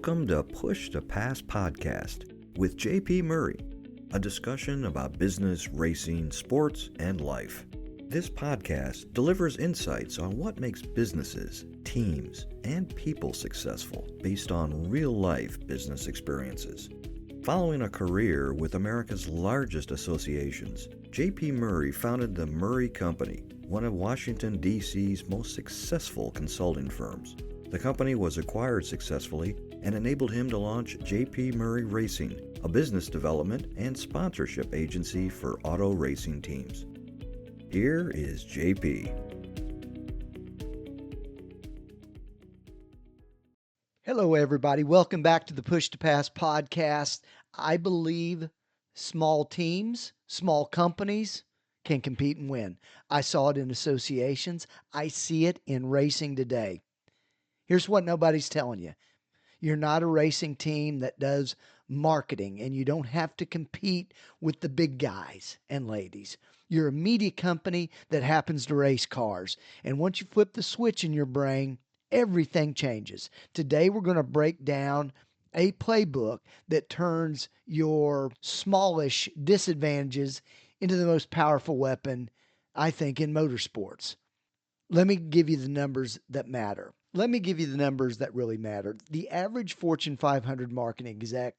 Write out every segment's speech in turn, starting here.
Welcome to Push to Pass podcast with JP Murray, a discussion about business, racing, sports, and life. This podcast delivers insights on what makes businesses, teams, and people successful based on real-life business experiences. Following a career with America's largest associations, JP Murray founded the Murray Company, one of Washington, D.C.'s most successful consulting firms. The company was acquired successfully and enabled him to launch JP Murray Racing, a business development and sponsorship agency for auto racing teams. Here is JP. Hello, everybody. Welcome back to the Push to Pass podcast. I believe small teams, small companies can compete and win. I saw it in associations. I see it in racing today. Here's what nobody's telling you. You're not a racing team that does marketing, and you don't have to compete with the big guys and ladies. You're a media company that happens to race cars. And once you flip the switch in your brain, everything changes. Today, we're going to break down a playbook that turns your smallish disadvantages into the most powerful weapon, I think, in motorsports. Let me give you the numbers that matter. Let me give you the numbers that really matter. The average Fortune 500 marketing exec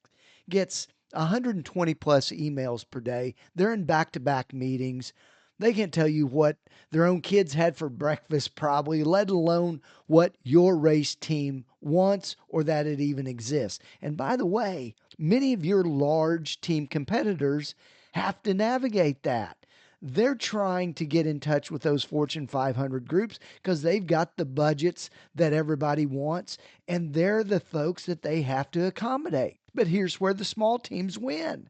gets 120 plus emails per day. They're in back-to-back meetings. They can't tell you what their own kids had for breakfast, probably, let alone what your race team wants or that it even exists. And by the way, many of your large team competitors have to navigate that. They're trying to get in touch with those Fortune 500 groups because they've got the budgets that everybody wants, and they're the folks that they have to accommodate. But here's where the small teams win.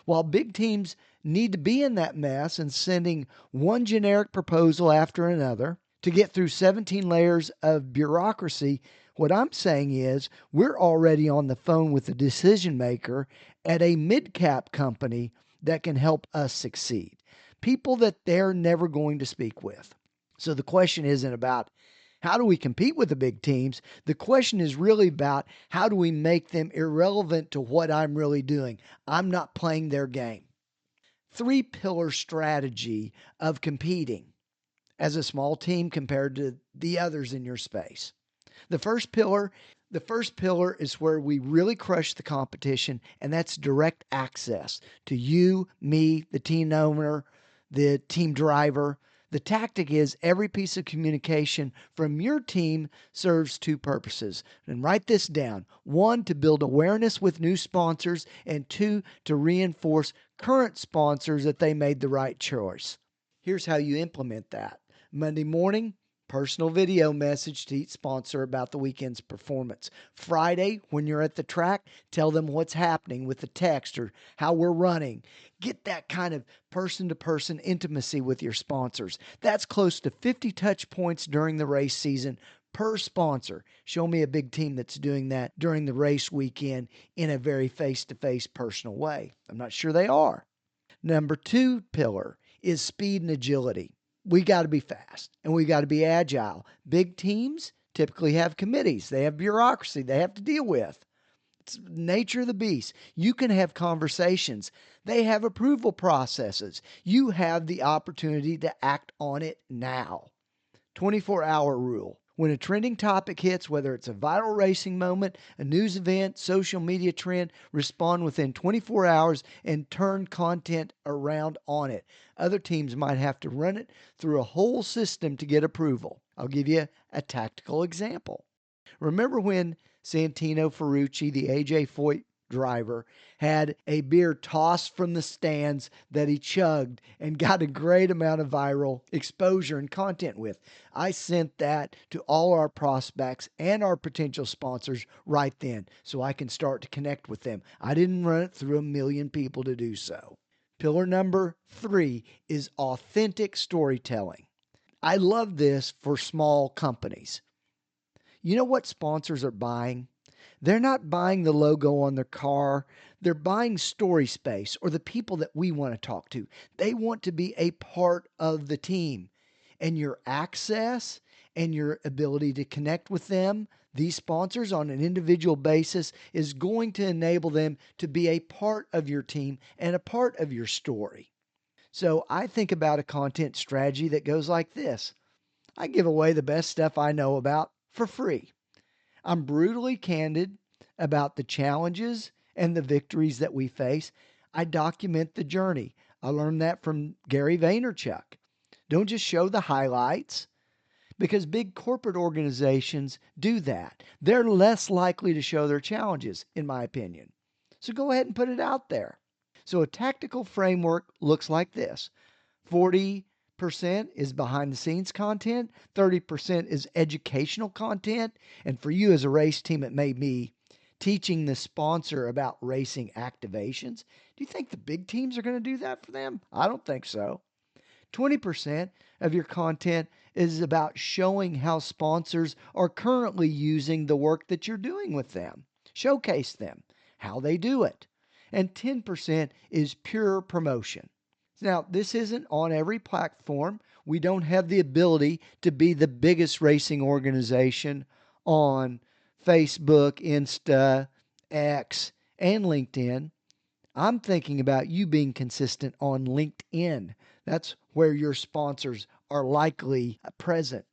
While big teams need to be in that mess and sending one generic proposal after another to get through 17 layers of bureaucracy, what I'm saying is we're already on the phone with the decision maker at a mid-cap company that can help us succeed. People that they're never going to speak with. So the question isn't about how do we compete with the big teams? The question is really about how do we make them irrelevant to what I'm really doing? I'm not playing their game. 3-pillar strategy of competing as a small team compared to the others in your space. The first pillar is where we really crush the competition, and that's direct access to you, me, the team owner, the team driver. The tactic is every piece of communication from your team serves 2 purposes. And write this down. 1, to build awareness with new sponsors, and 2, to reinforce current sponsors that they made the right choice. Here's how you implement that. Monday morning, personal video message to each sponsor about the weekend's performance. Friday, when you're at the track, tell them what's happening with the text or how we're running. Get that kind of person-to-person intimacy with your sponsors. That's close to 50 touch points during the race season per sponsor. Show me a big team that's doing that during the race weekend in a very face-to-face personal way. I'm not sure they are. Number 2 pillar is speed and agility. We got to be fast and we got to be agile. Big teams typically have committees. They have bureaucracy they have to deal with. It's the nature of the beast. You can have conversations. They have approval processes. You have the opportunity to act on it now. 24-hour rule. When a trending topic hits, whether it's a viral racing moment, a news event, social media trend, respond within 24 hours and turn content around on it. Other teams might have to run it through a whole system to get approval. I'll give you a tactical example. Remember when Santino Ferrucci, the AJ Foyt driver, had a beer tossed from the stands that he chugged and got a great amount of viral exposure and content with? I sent that to all our prospects and our potential sponsors right then so I can start to connect with them. I didn't run it through 1 million people to do so. Pillar number 3 is authentic storytelling. I love this for small companies. You know what sponsors are buying? They're not buying the logo on their car. They're buying story space or the people that we want to talk to. They want to be a part of the team. And your access and your ability to connect with them, these sponsors on an individual basis is going to enable them to be a part of your team and a part of your story. So I think about a content strategy that goes like this. I give away the best stuff I know about for free. I'm brutally candid about the challenges and the victories that we face. I document the journey. I learned that from Gary Vaynerchuk. Don't just show the highlights, because big corporate organizations do that. They're less likely to show their challenges, in my opinion. So go ahead and put it out there. So a tactical framework looks like this: 40% is behind the scenes content, 30% is educational content, and for you as a race team, it may be teaching the sponsor about racing activations. Do you think the big teams are going to do that for them? I don't think so. 20% of your content is about showing how sponsors are currently using the work that you're doing with them. Showcase them, how they do it. And 10% is pure promotion. Now, this isn't on every platform. We don't have the ability to be the biggest racing organization on Facebook, Insta, X, and LinkedIn. I'm thinking about you being consistent on LinkedIn. That's where your sponsors are likely present.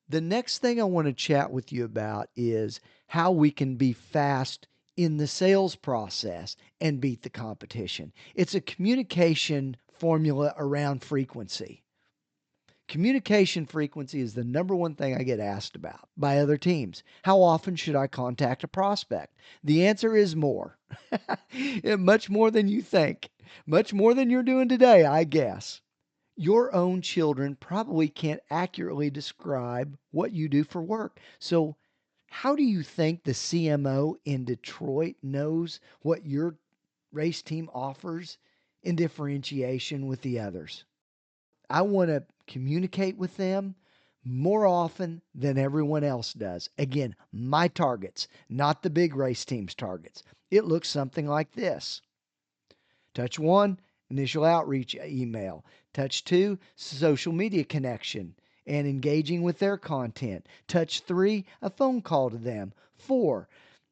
The next thing I want to chat with you about is how we can be fast in the sales process and beat the competition. It's a communication formula around frequency. Communication frequency is the number one thing I get asked about by other teams. How often should I contact a prospect? The answer is more. Much more than you think. Much more than you're doing today, I guess. Your own children probably can't accurately describe what you do for work. So, how do you think the CMO in Detroit knows what your race team offers in differentiation with the others? I want to communicate with them more often than everyone else does. Again, my targets, not the big race team's targets. It looks something like this. Touch 1, initial outreach email. Touch 2, social media connection and engaging with their content. Touch 3, a phone call to them. 4,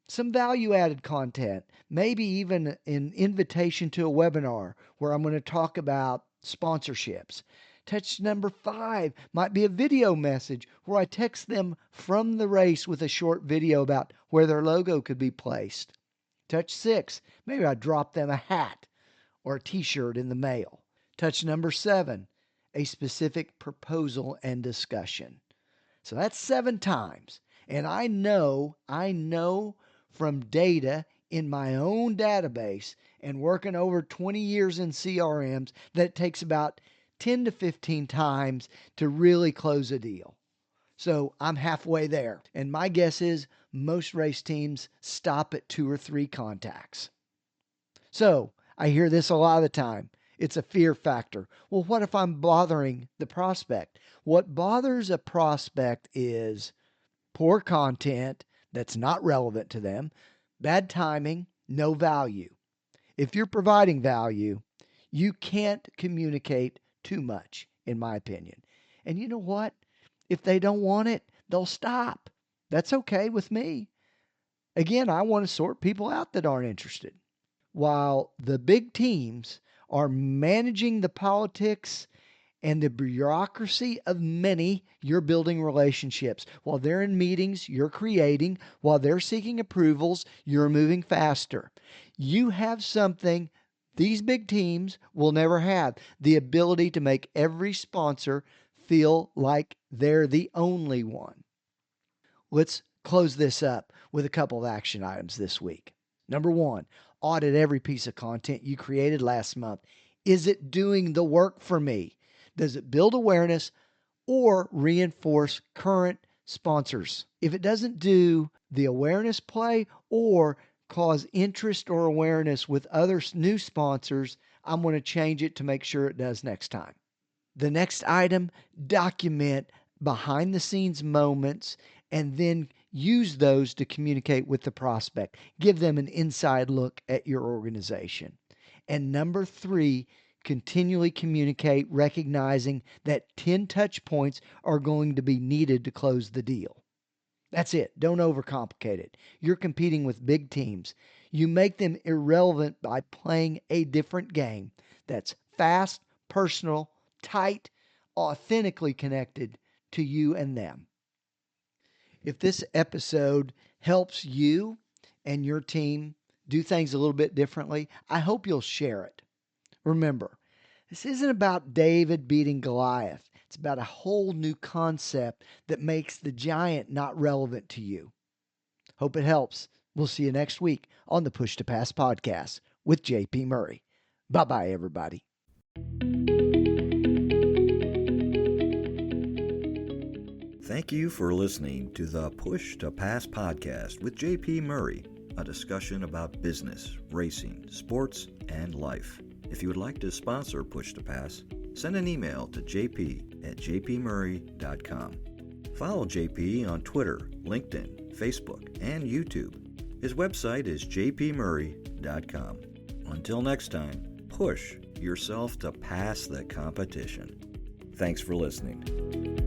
some value added content, maybe even an invitation to a webinar where I'm going to talk about sponsorships. Touch number 5 might be a video message where I text them from the race with a short video about where their logo could be placed. Touch 6, maybe I drop them a hat or a t-shirt in the mail. Touch number 7, a specific proposal and discussion. So that's 7 times. And I know from data in my own database and working over 20 years in CRMs that it takes about 10 to 15 times to really close a deal. So I'm halfway there. And my guess is most race teams stop at 2 or 3 contacts. So I hear this a lot of the time. It's a fear factor. Well, what if I'm bothering the prospect? What bothers a prospect is poor content that's not relevant to them, bad timing, no value. If you're providing value, you can't communicate too much, in my opinion. And you know what? If they don't want it, they'll stop. That's okay with me. Again, I want to sort people out that aren't interested. While the big teams are managing the politics and the bureaucracy of many, you're building relationships. While they're in meetings, you're creating. While they're seeking approvals, you're moving faster. You have something these big teams will never have: the ability to make every sponsor feel like they're the only one. Let's close this up with a couple of action items this week. Number 1, audit every piece of content you created last month. Is it doing the work for me? Does it build awareness or reinforce current sponsors? If it doesn't do the awareness play or cause interest or awareness with other new sponsors, I'm going to change it to make sure it does next time. The next item, document behind the scenes moments and then use those to communicate with the prospect. Give them an inside look at your organization. And number 3, continually communicate, recognizing that 10 touch points are going to be needed to close the deal. That's it. Don't overcomplicate it. You're competing with big teams. You make them irrelevant by playing a different game that's fast, personal, tight, authentically connected to you and them. If this episode helps you and your team do things a little bit differently, I hope you'll share it. Remember, this isn't about David beating Goliath. It's about a whole new concept that makes the giant not relevant to you. Hope it helps. We'll see you next week on the Push to Pass podcast with JP Murray. Bye-bye, everybody. Thank you for listening to the Push to Pass podcast with JP Murray, a discussion about business, racing, sports, and life. If you would like to sponsor Push to Pass, send an email to jp@jpmurray.com. Follow JP on Twitter, LinkedIn, Facebook, and YouTube. His website is jpmurray.com. Until next time, push yourself to pass the competition. Thanks for listening.